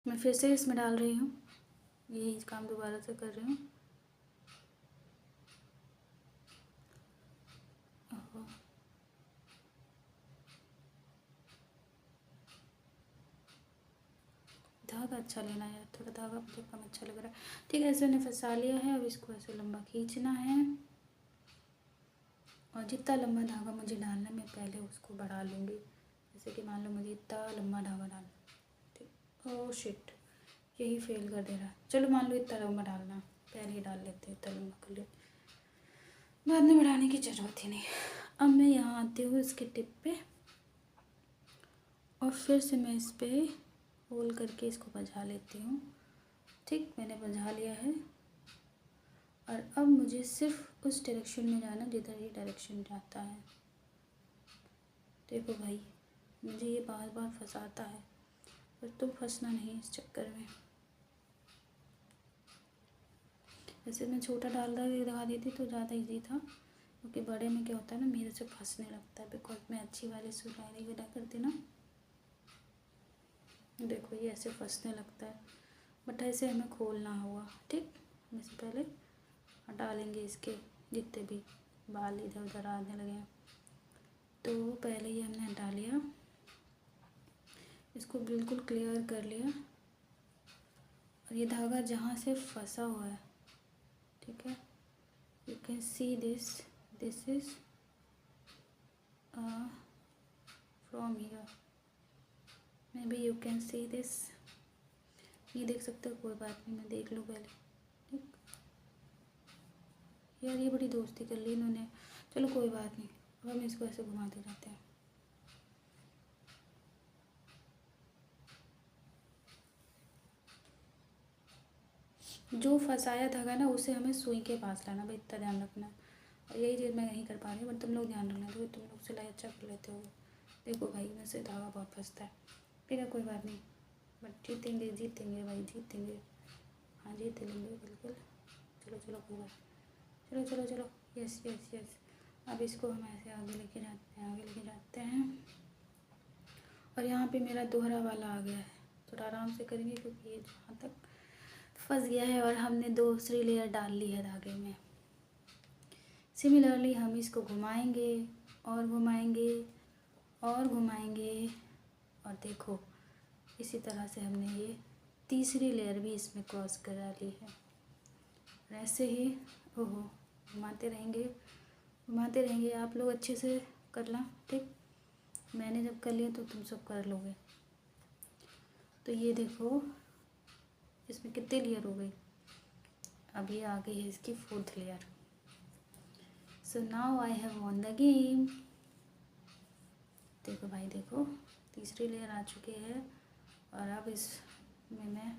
मैं फिर से इसमें डाल रही हूँ, यही काम दोबारा से कर रही हूँ। धागा अच्छा लेना है, थोड़ा धागा मुझे कम अच्छा लग रहा है। ठीक है, ऐसे मैंने फंसा लिया है। अब इसको ऐसे लंबा खींचना है और जितना लंबा धागा मुझे डालना है मैं पहले उसको बढ़ा लूँगी। जैसे कि मान लो मुझे इतना लंबा धागा डालना, ठीक। ओह शिट, यही फेल कर दे रहा है। चलो मान लो इतना लंबा डालना, पहले ही डाल लेते हैं, इतना लंबा कर ले, बाद में बढ़ाने की ज़रूरत ही नहीं। अब मैं यहाँ आती हूँ इसके टिप पे और फिर से मैं इस पर होल करके इसको बजा लेती हूँ। ठीक, मैंने बजा लिया है। और अब मुझे सिर्फ उस डायरेक्शन में जाना जिधर ये डायरेक्शन जाता है। देखो भाई, मुझे ये बार बार फंसाता है, पर तुम फंसना नहीं इस चक्कर में। वैसे मैं छोटा डाल लगा देती तो ज़्यादा इजी था, क्योंकि बड़े में क्या होता है ना, मेरे से फंसने लगता है, बिकॉज मैं अच्छी वाली सिलाई वगैरह करती ना। देखो ये ऐसे फंसने लगता है, बट ऐसे हमें खोलना होगा। ठीक, हम इससे पहले हटा लेंगे इसके जितने भी बाल इधर उधर आने लगे हैं, तो पहले ही हमने हटा लिया, इसको बिल्कुल क्लियर कर लिया। और ये धागा जहाँ से फंसा हुआ है, ठीक है, you can see this is from here, may be you can see this. ये देख सकते हो, कोई बात नहीं, मैं देख लूँ पहले। ठीक यार, ये बड़ी दोस्ती कर ली इन्होंने, चलो कोई बात नहीं। अब हम इसको ऐसे घुमाते रहते हैं। जो फंसाया धागा ना उसे हमें सुई के पास लाना, भाई इतना ध्यान रखना। और यही चीज़ मैं नहीं कर पा रही हूँ, बट तुम लोग ध्यान रखना, तो तुम लोग सिलाई अच्छा कर लेते हो। देखो भाई, मेरे से धागा बहुत फंसता है। ठीक है, कोई बात नहीं, बट जीतेंगे जीतेंगे भाई, जीतेंगे। हाँ, जीत लेंगे बिल्कुल। चलो चलो कोई बात, चलो चलो चलो, यस यस यस। अब इसको हम ऐसे आगे लेके जाते हैं, आगे लेके जाते हैं। और यहाँ पे मेरा दोहरा वाला आ गया है, थोड़ा आराम से करेंगे क्योंकि ये जहाँ तक फंस गया है और हमने दूसरी लेयर डाल ली है धागे में। सिमिलरली हम इसको घुमाएंगे और घुमाएंगे और घुमाएंगे, और देखो इसी तरह से हमने ये तीसरी लेयर भी इसमें क्रॉस करा ली है। और ऐसे ही ओहो घुमाते रहेंगे, घुमाते रहेंगे। आप लोग अच्छे से करना, ठीक। मैंने जब कर लिया तो तुम सब कर लोगे। तो ये देखो इसमें कितने लेयर हो गई। अब ये आ गई है इसकी fourth layer. So now I have won the game. देखो भाई, देखो तीसरी लेयर आ चुकी है। और अब इसमें मैं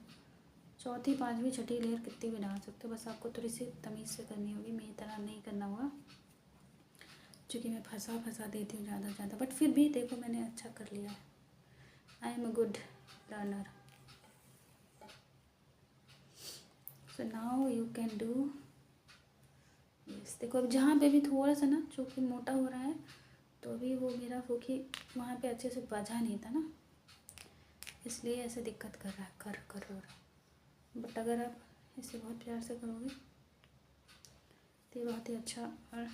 चौथी पांचवी छठी लेयर कितनी भी डाल सकते हो, बस आपको थोड़ी सी तमीज़ से करनी होगी, मेरी तरह नहीं करना होगा, क्योंकि मैं फंसा देती हूँ ज़्यादा। बट फिर भी देखो मैंने अच्छा कर लिया है। I am a good learner. So now you can do yes. देखो अब जहाँ पे भी थोड़ा सा ना चूँकि मोटा हो रहा है, तो अभी वो मेरा क्योंकि वहाँ पे अच्छे से बजा नहीं था ना, इसलिए ऐसे दिक्कत कर रहा है, कर हो रहा है। बट अगर आप इसे बहुत प्यार से करोगे तो ये बहुत ही अच्छा और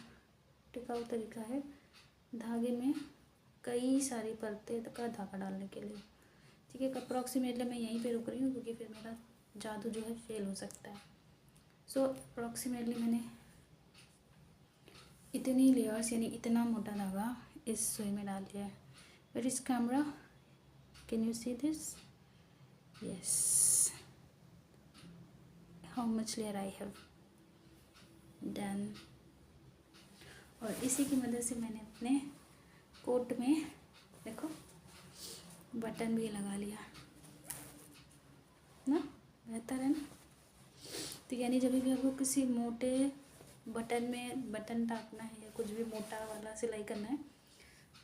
टिकाऊ तरीका है धागे में कई सारी परतें का धागा डालने के लिए। ठीक है, अप्रॉक्सीमेटली मैं यहीं पे रुक रही हूँ क्योंकि फिर मेरा जादू जो है फेल हो सकता है। सो अप्रॉक्सीमेटली मैंने इतनी लेयर्स यानी इतना मोटा धागा इस सुई में डाल दिया है। Where is camera, can you see this? Yes, how much layer I have done. और इसी की मदद से मैंने अपने कोट में देखो बटन भी लगा लिया ना, बेहतर है ना। तो यानी जब भी आपको किसी मोटे बटन में बटन टाकना है या कुछ भी मोटा वाला सिलाई करना है,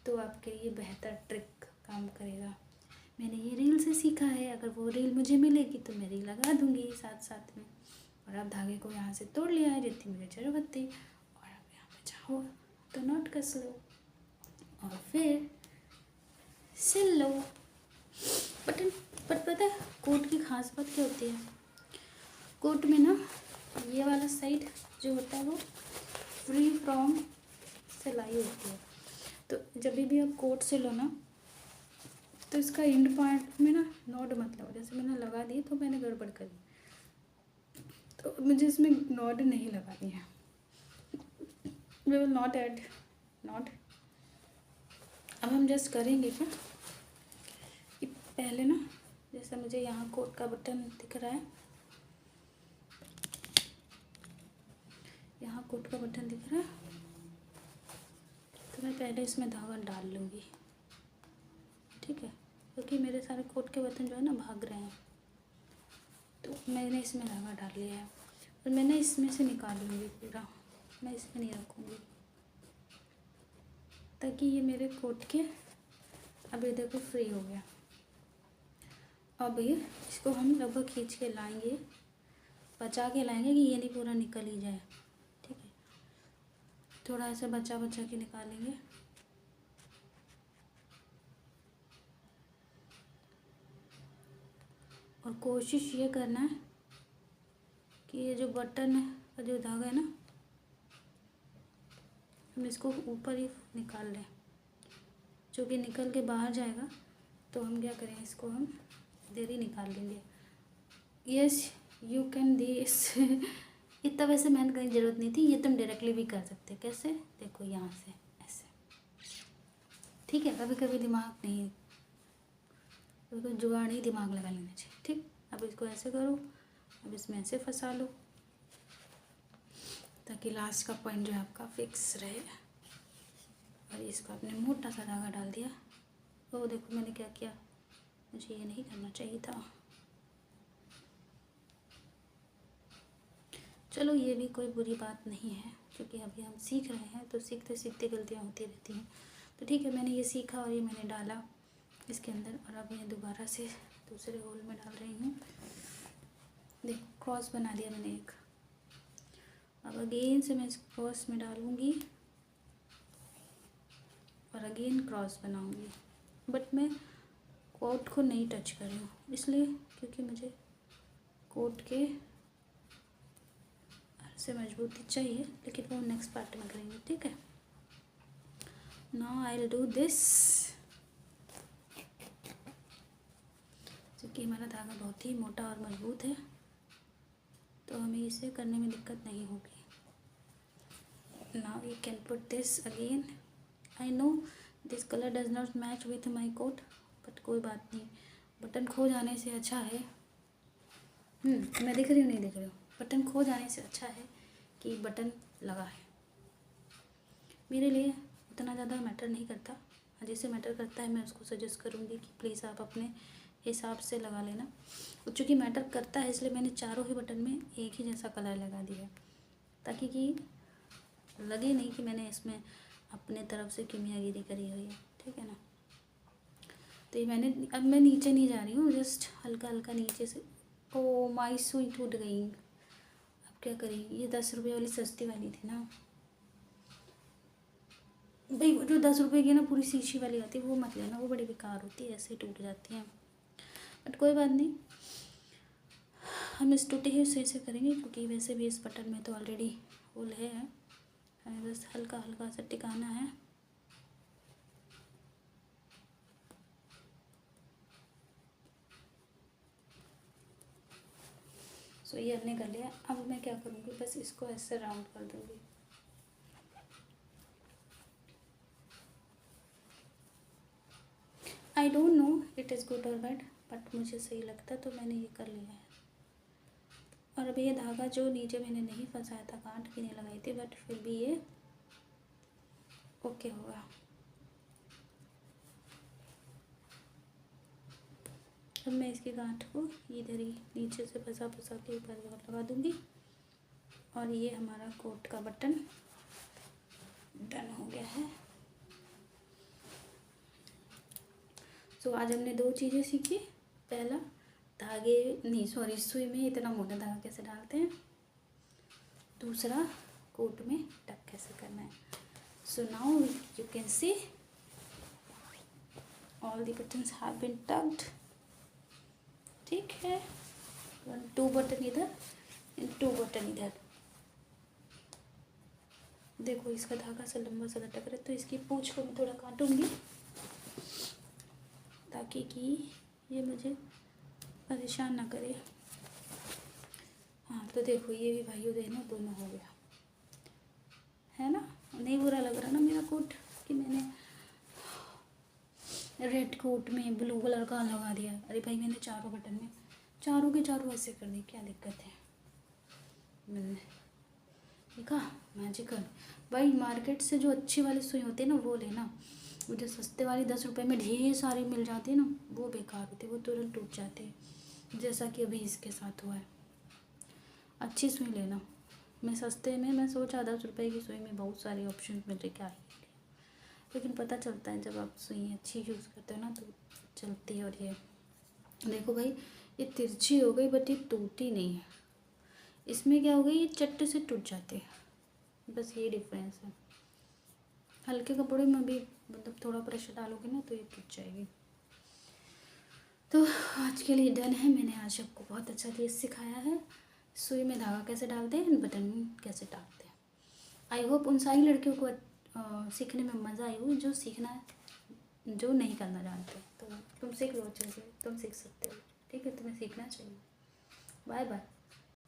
तो आपके ये बेहतर ट्रिक काम करेगा। मैंने ये रील से सीखा है, अगर वो रील मुझे मिलेगी तो मैं रील लगा दूँगी साथ साथ में। और आप धागे को यहाँ से तोड़ लिया है जितनी मुझे ज़रूरत थी, और आप यहाँ पे चाहो तो नॉट कस लो और फिर सिल लो। बटन पर पता है कोट की खास बात क्या होती है, कोट में ना ये वाला साइड जो होता है वो फ्री फ्रॉम सिलाई होती है। तो जब भी आप कोट से लो ना तो इसका एंड पार्ट में ना नॉट मत लगाओ। जैसे मैंने लगा दी तो मैंने गड़बड़ करी, तो मुझे इसमें नॉट नहीं लगानी है। We will not add knot. अब हम जस्ट करेंगे क्या कि पहले ना जैसे मुझे यहाँ कोट का बटन दिख रहा है, यहाँ कोट का बटन दिख रहा है, तो मैं पहले इसमें धागा डाल लूँगी, ठीक है, क्योंकि मेरे सारे कोट के बटन जो है ना भाग रहे हैं। तो मैंने इसमें धागा डाल लिया है और मैंने इसमें से निकाल लूँगी पूरा, मैं इसमें नहीं रखूँगी, ताकि ये मेरे कोट के अब ये देखो फ्री हो गया। अब ये इसको हम लगभग खींच के लाएंगे, बचा के लाएंगे कि ये नहीं पूरा निकल ही जाए, ठीक है। थोड़ा ऐसे बचा बचा के निकालेंगे। और कोशिश ये करना है कि ये जो बटन का जो धागा है ना, हम इसको ऊपर ही निकाल लें, जो कि निकल के बाहर जाएगा तो हम क्या करें, इसको हम इधर ही निकाल लेंगे। Yes you can this. इतना वैसे मेहनत करने की ज़रूरत नहीं थी, ये तुम डायरेक्टली भी कर सकते। कैसे, देखो यहाँ से ऐसे, ठीक है। कभी कभी दिमाग नहीं, कभी जुगाड़ नहीं, दिमाग लगा लेना चाहिए, ठीक। अब इसको ऐसे करो, अब इसमें ऐसे फंसा लो ताकि लास्ट का पॉइंट जो है आपका फिक्स रहे। और इसको आपने मोटा सा धागा डाल दिया। तो देखो मैंने क्या किया, मुझे ये नहीं करना चाहिए था। चलो ये भी कोई बुरी बात नहीं है, क्योंकि अभी हम सीख रहे हैं, तो सीखते सीखते गलतियाँ होती रहती हैं। तो ठीक है, मैंने ये सीखा और ये मैंने डाला इसके अंदर, और अब ये दोबारा से दूसरे होल में डाल रही हूँ। देखो क्रॉस बना दिया मैंने एक। अब अगेन से मैं इस क्रॉस में डालूँगी और अगेन क्रॉस बनाऊँगी, बट मैं कोट को नहीं टच कर रही हूँ, इसलिए क्योंकि मुझे कोट के से मजबूती चाहिए, लेकिन वो नेक्स्ट पार्ट में करेंगे, ठीक है। Now I will do this. क्योंकि हमारा धागा बहुत ही मोटा और मजबूत है, तो हमें इसे करने में दिक्कत नहीं होगी। Now you can put this again. I know this colour does not match with my coat, but कोई बात नहीं, बटन खो जाने से अच्छा है। मैं दिख रही हूँ, नहीं दिख रही हूँ, बटन खो जाने से अच्छा है कि बटन लगा है। मेरे लिए उतना ज़्यादा मैटर नहीं करता, जिसे मैटर करता है मैं उसको सजेस्ट करूँगी कि प्लीज़ आप अपने हिसाब से लगा लेना। चूँकि मैटर करता है इसलिए मैंने चारों ही बटन में एक ही जैसा कलर लगा दिया, ताकि कि लगे नहीं कि मैंने इसमें अपने तरफ से किमियागिरी करी हुई है, ठीक है ना। तो ये मैंने, अब मैं नीचे नहीं जा रही हूँ, जस्ट हल्का हल्का नीचे से। ओ माई सुई टूट गई, अब क्या करें। ये 10 रुपये वाली सस्ती वाली थी ना भाई, जो 10 रुपये की ना पूरी शीशी वाली आती है वो मत लेना, वो बड़ी बेकार होती है, ऐसे टूट जाती हैं। बट कोई बात नहीं, हम इस टूटे ही सही से करेंगे, क्योंकि वैसे भी इस बटन में तो ऑलरेडी होल है, हमें बस हल्का हल्का सा टिकाना है। सो ये हमने कर लिया। अब मैं क्या करूँगी, बस इसको ऐसे राउंड कर दूँगी। I don't know it is good और बैड, बट मुझे सही लगता तो मैंने ये कर लिया है। और अभी ये धागा जो नीचे मैंने नहीं फंसाया था, गांठ भी नहीं लगाई थी, बट फिर भी ये ओके होगा। अब मैं इसकी गांठ को इधर ही नीचे से फंसा फंसा के ऊपर लगा दूँगी, और ये हमारा कोट का बटन डन हो गया है। सो आज हमने 2 चीज़ें सीखी। पहला, धागे नहीं सॉरी सुई में इतना मोटा धागा कैसे डालते हैं। दूसरा, कोट में टक कैसे करना है। So now you can see all the buttons have been tucked ठीक है। 2 बटन इधर, 2 बटन इधर। देखो इसका धागा सा लंबा सा लटक रहा है, तो इसकी पूंछ को मैं थोड़ा काटूंगी ताकि कि ये मुझे परेशान ना करे। हाँ तो देखो ये भी भाइयों बहनों दोनों हो गया है ना। नहीं बुरा लग रहा ना मेरा कोट कि मैंने रेड कोट में ब्लू कलर का लगा दिया। अरे भाई मैंने चारों बटन में चारों के चारों ऐसे कर दी, क्या दिक्कत है। मैंने देखा मैजिकल। भाई मार्केट से जो अच्छी वाली सुई होती है ना वो लेना, वो जो सस्ते वाली 10 रुपए में ढेर सारी मिल जाती है ना वो बेकार होती है, वो तुरंत टूट जाती है, जैसा कि अभी इसके साथ हुआ है। अच्छी सुई लेना। मैं सस्ते में मैं सोचा 10 रुपए की सुई में बहुत सारे ऑप्शन मिल रहे, क्या है, लेकिन पता चलता है जब आप सुई अच्छी यूज़ करते हो ना तो चलती है। और ये देखो भाई ये तिरछी हो गई बट ये टूटी नहीं है। इसमें क्या हो गई, ये चट्ट से टूट जाती है, बस ये डिफरेंस है। हल्के कपड़े में भी मतलब थोड़ा प्रेशर डालोगे ना तो ये टूट जाएगी। तो आज के लिए डन है। मैंने आज आपको बहुत अच्छा चीज़ सिखाया है, सुई में धागा कैसे डालते हैं, बटन कैसे टाँगते हैं। आई होप उन सारी लड़कियों को सीखने में मज़ा आई हो जो सीखना है, जो नहीं करना जानते। तो तुम सीख लो अच्छे से, तुम सीख सकते हो, ठीक है, तुम्हें सीखना चाहिए। Bye bye.